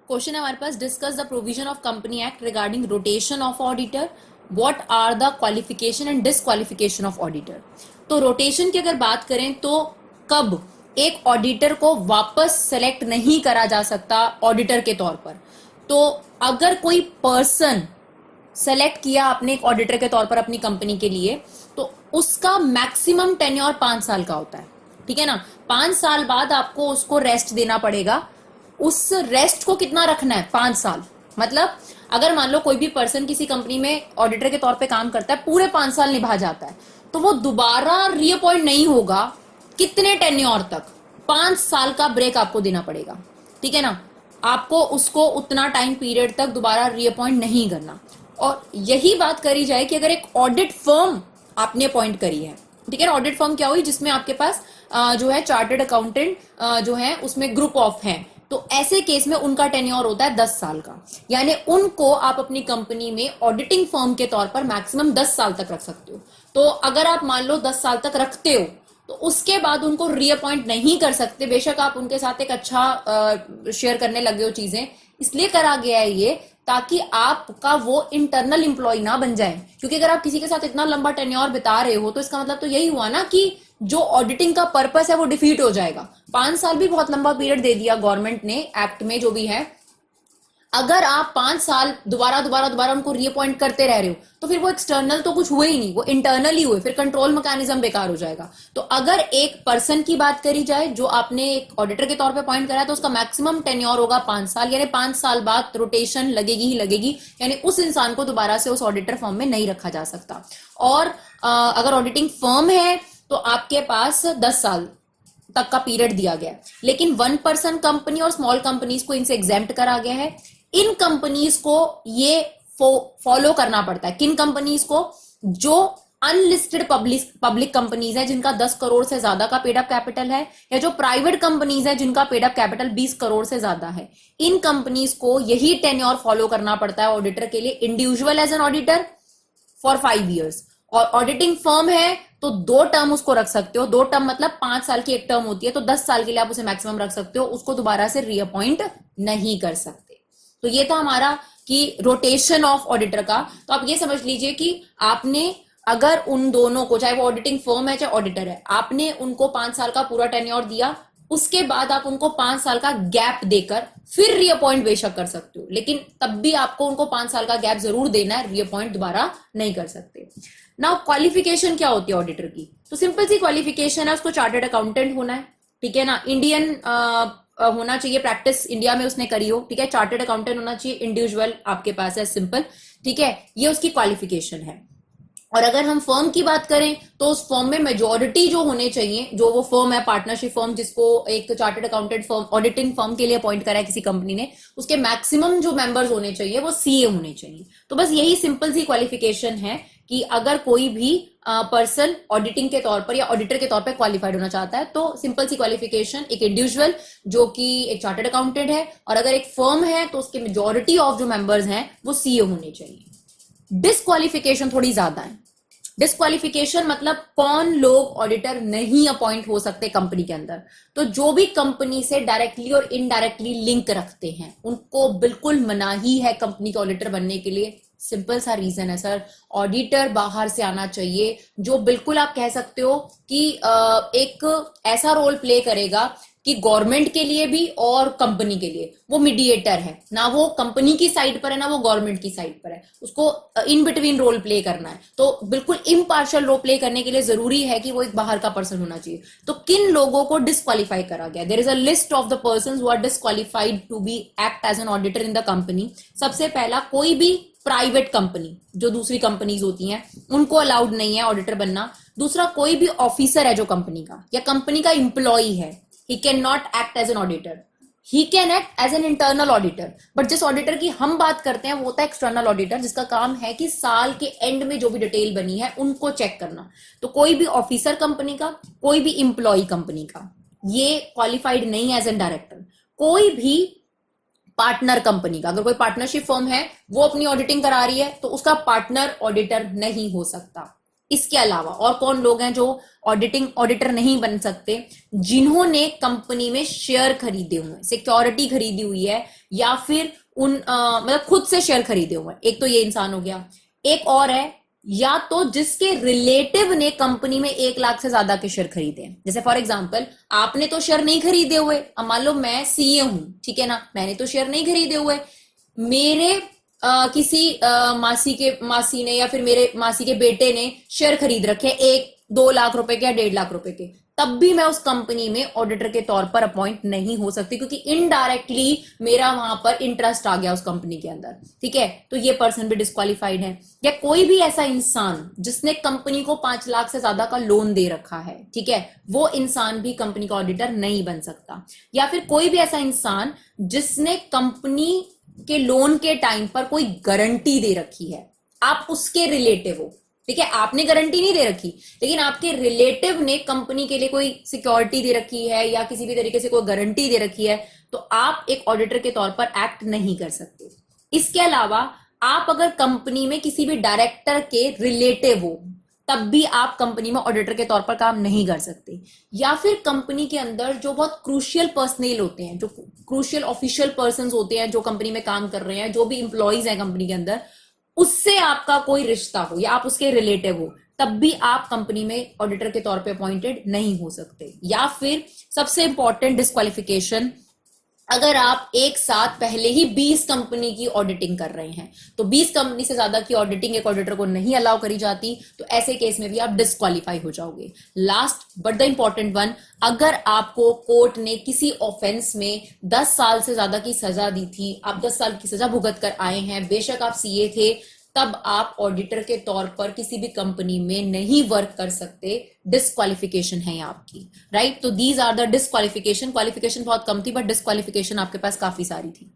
Question है हमारे पास, discuss the provision of company act regarding rotation of auditor, what are the qualification and disqualification of auditor. तो rotation की अगर बात करें तो कब एक ऑडिटर को वापस सेलेक्ट नहीं करा जा सकता ऑडिटर के तौर पर। तो अगर कोई पर्सन सेलेक्ट किया आपने एक ऑडिटर के तौर पर अपनी कंपनी के लिए, तो उसका मैक्सिमम टेन्योर 5 साल का होता है, ठीक है ना। 5 साल बाद आपको उसको रेस्ट देना पड़ेगा। उस रेस्ट को कितना रखना है, 5 साल। मतलब अगर मान लो कोई भी पर्सन किसी कंपनी में ऑडिटर के तौर पे काम करता है, पूरे 5 साल निभा जाता है, तो वो दोबारा रीअपॉइंट नहीं होगा। कितने टेन्योर तक, 5 साल का ब्रेक आपको देना पड़ेगा, ठीक है ना। आपको उसको उतना टाइम पीरियड तक दोबारा रीअपॉइंट नहीं करना। और यही बात करी जाए कि अगर एक ऑडिट फर्म आपने अपॉइंट करी है, ठीक है ना। ऑडिट फर्म क्या हुई, जिसमें आपके पास जो है चार्टर्ड अकाउंटेंट जो है उसमें ग्रुप ऑफ हैं, तो ऐसे केस में उनका टेन्योर होता है 10 साल का। यानी उनको आप अपनी कंपनी में ऑडिटिंग फर्म के तौर पर मैक्सिमम 10 साल तक रख सकते हो। तो अगर आप मान लो 10 साल तक रखते हो, तो उसके बाद उनको रीअपॉइंट नहीं कर सकते। बेशक आप उनके साथ एक अच्छा शेयर करने लगे हो चीजें, इसलिए करा गया है ये ताकि आपका वो इंटरनल इंप्लॉय ना बन जाए। क्योंकि अगर आप किसी के साथ इतना लंबा टेन्योर बिता रहे हो, तो इसका मतलब तो यही हुआ ना कि जो ऑडिटिंग का पर्पस है वो डिफीट हो जाएगा। 5 साल भी बहुत लंबा पीरियड दे दिया गवर्नमेंट ने एक्ट में जो भी है। अगर आप 5 साल दोबारा दोबारा दोबारा उनको रीअपॉइंट करते रह रहे हो, तो फिर वो एक्सटर्नल तो कुछ हुए ही नहीं, वो इंटरनल ही हुए, फिर कंट्रोल मैकेनिज्म बेकार हो जाएगा। तो अगर एक पर्सन की बात करी जाए जो आपने एक ऑडिटर के तौर पे अपॉइंट करा है, तो उसका मैक्सिमम टेन्योर होगा 5 साल। यानी 5 साल बाद रोटेशन लगेगी ही लगेगी, यानी उस इंसान को दोबारा से उस ऑडिटर फर्म में नहीं रखा जा सकता। और अगर ऑडिटिंग फर्म है तो आपके पास 10 साल तक का पीरियड दिया गया है। लेकिन 1 पर्सन कंपनी और स्मॉल कंपनीज को इनसे एग्जेम्प्ट करा गया है। इन कंपनीज को ये फॉलो करना पड़ता है। किन कंपनीज को, जो अनलिस्टेड पब्लिक कंपनीज है जिनका 10 करोड़ से ज्यादा का पेड अप कैपिटल है, या जो प्राइवेट कंपनीज है जिनका पेड अप कैपिटल 20 करोड़ से ज्यादा है, इन कंपनीज को यही टेन्योर फॉलो करना पड़ता है ऑडिटर के लिए। Individual as an auditor for 5 years, और ऑडिटिंग फर्म है तो 2 टर्म उसको रख सकते हो। 2 टर्म मतलब 5 साल की एक टर्म होती है, तो 10 साल के लिए आप उसे मैक्सिमम रख सकते हो, उसको दोबारा से रीअपॉइंट नहीं कर सकते। तो ये था हमारा कि रोटेशन ऑफ ऑडिटर का। तो आप ये समझ लीजिए कि आपने अगर उन दोनों को, चाहे वो ऑडिटिंग फर्म है चाहे ऑडिटर है, आपने उनको 5 साल का पूरा टेन्योर दिया, उसके बाद आप उनको 5 साल का गैप देकर फिर रीअपॉइंट बेशक कर सकते हो, लेकिन तब भी आपको उनको 5 साल का गैप जरूर देना है, रीअपॉइंट दोबारा नहीं कर सकते। नाउ क्वालिफिकेशन क्या होती है ऑडिटर की? तो सिंपल सी क्वालिफिकेशन है, उसको चार्टर्ड अकाउंटेंट होना है, ठीक है ना। इंडियन होना चाहिए, प्रैक्टिस इंडिया में उसने करी हो, ठीक है। चार्टर्ड अकाउंटेंट होना चाहिए, इंडिविजुअल आपके पास है, सिंपल, ठीक है। ये उसकी क्वालिफिकेशन है। और अगर हम फर्म की बात करें तो उस फर्म में मेजॉरिटी जो होने चाहिए, जो वो फर्म है पार्टनरशिप फर्म जिसको एक chartered accountant firm auditing firm के लिए अपॉइंट करा है किसी कंपनी ने, उसके मैक्सिमम जो मेंबर्स होने चाहिए वो सीए होने चाहिए। तो बस यही सिंपल सी क्वालिफिकेशन है कि अगर कोई भी पर्सन ऑडिटिंग के तौर पर या ऑडिटर के तौर पर क्वालिफाइड होना चाहता है, तो सिंपल सी क्वालिफिकेशन, एक इंडिविजुअल जो कि एक चार्टर्ड अकाउंटेंट है, और अगर एक फर्म है तो उसके मेजॉरिटी ऑफ जो मेंबर्स हैं वो सीए होने चाहिए। डिसक्वालिफिकेशन थोड़ी ज्यादा है। डिसक्वालिफिकेशन मतलब कौन लोग ऑडिटर नहीं अपॉइंट हो सकते कंपनी के अंदर। तो जो भी कंपनी से डायरेक्टली और इनडायरेक्टली लिंक रखते हैं उनको बिल्कुल मनाही है कंपनी का ऑडिटर बनने के लिए। सिंपल सा रीजन है सर, ऑडिटर बाहर से आना चाहिए जो बिल्कुल आप कह सकते हो कि एक ऐसा रोल प्ले करेगा कि गवर्नमेंट के लिए भी और कंपनी के लिए वो मीडिएटर है, ना वो कंपनी की साइड पर है ना वो गवर्नमेंट की साइड पर है, उसको इन बिटवीन रोल प्ले करना है। तो बिल्कुल इम्पार्शियल रोल प्ले करने के लिए जरूरी है कि वो एक बाहर का पर्सन होना चाहिए। तो किन लोगों को डिस्क्वालीफाई करा गया? There is a list of the persons who are disqualified to be act as an auditor in the company. सबसे पहला, कोई भी प्राइवेट कंपनी, जो दूसरी कंपनीज होती हैं, उनको अलाउड नहीं है ऑडिटर बनना। दूसरा, कोई भी ऑफिसर है जो कंपनी का या कंपनी का इंप्लॉई है, he cannot act as an auditor, he can act as an internal auditor। But जिस ऑडिटर की हम बात करते हैं वो होता है एक्सटर्नल ऑडिटर, जिसका काम है कि साल के एंड में जो भी डिटेल बनी है उनको चेक करना। तो कोई भी ऑफिसर कंपनी का, कोई भी इंप्लॉई कंपनी का, ये क्वालिफाइड नहीं है एज एन डायरेक्टर। कोई भी पार्टनर कंपनी का, अगर कोई पार्टनरशिप फर्म है वो अपनी ऑडिटिंग करा रही है तो उसका पार्टनर ऑडिटर नहीं हो सकता। इसके अलावा और कौन लोग हैं जो ऑडिटर नहीं बन सकते? जिन्होंने कंपनी में शेयर खरीदे हुए, सिक्योरिटी खरीदी हुई है, या फिर मतलब खुद से शेयर खरीदे हुए हैं। एक तो ये इंसान हो गया। एक और है, या तो जिसके रिलेटिव ने कंपनी में 1 लाख से ज्यादा के शेयर खरीदे हैं। जैसे फॉर एग्जांपल, आपने तो शेयर नहीं खरीदे हुए, अब मान लो मैं सीए हूं, ठीक है ना, मैंने तो शेयर नहीं खरीदे हुए, मेरे किसी मासी ने या फिर मेरे मासी के बेटे ने शेयर खरीद रखे 1-2 लाख रुपए के या 1.5 लाख रुपए के, तब भी मैं उस कंपनी में ऑडिटर के तौर पर अपॉइंट नहीं हो सकती, क्योंकि इनडायरेक्टली मेरा वहां पर इंटरेस्ट आ गया उस कंपनी के अंदर, ठीक है। तो ये पर्सन भी डिस्क्वालिफाइड है। या कोई भी ऐसा इंसान जिसने कंपनी को 5 लाख से ज्यादा का लोन दे रखा है, ठीक है, वो इंसान भी कंपनी का ऑडिटर नहीं बन सकता। या फिर कोई भी ऐसा इंसान जिसने कंपनी के लोन के टाइम पर कोई गारंटी दे रखी है, आप उसके रिलेटिव हो, ठीक है, आपने गारंटी नहीं दे रखी, लेकिन आपके रिलेटिव ने कंपनी के लिए कोई सिक्योरिटी दे रखी है या किसी भी तरीके से कोई गारंटी दे रखी है, तो आप एक ऑडिटर के तौर पर एक्ट नहीं कर सकते। इसके अलावा आप अगर कंपनी में किसी भी डायरेक्टर के रिलेटिव हो, तब भी आप कंपनी में ऑडिटर के तौर पर काम नहीं कर सकते। या फिर कंपनी के अंदर जो बहुत क्रूशियल पर्सनल होते हैं, जो क्रूशियल ऑफिशियल पर्संस होते हैं, जो कंपनी में काम कर रहे हैं, जो भी इंप्लॉइज हैं कंपनी के अंदर, उससे आपका कोई रिश्ता हो या आप उसके रिलेटिव हो, तब भी आप कंपनी में ऑडिटर के तौर पे अपॉइंटेड नहीं हो सकते। या फिर सबसे इंपॉर्टेंट डिस्क्वालिफिकेशन, अगर आप एक साथ पहले ही 20 कंपनी की ऑडिटिंग कर रहे हैं, तो 20 कंपनी से ज्यादा की ऑडिटिंग एक ऑडिटर को नहीं अलाउ करी जाती, तो ऐसे केस में भी आप डिस्क्वालीफाई हो जाओगे। Last but the important one, अगर आपको कोर्ट ने किसी ऑफेंस में 10 साल से ज्यादा की सजा दी थी, आप 10 साल की सजा भुगत कर आए हैं, बेशक आप सीए थे, तब आप ऑडिटर के तौर पर किसी भी कंपनी में नहीं वर्क कर सकते, डिस्क्वालिफिकेशन है आपकी, राइट। तो these are the disqualification. Qualification बहुत कम थी, बट डिस्क्वालिफिकेशन आपके पास काफी सारी थी।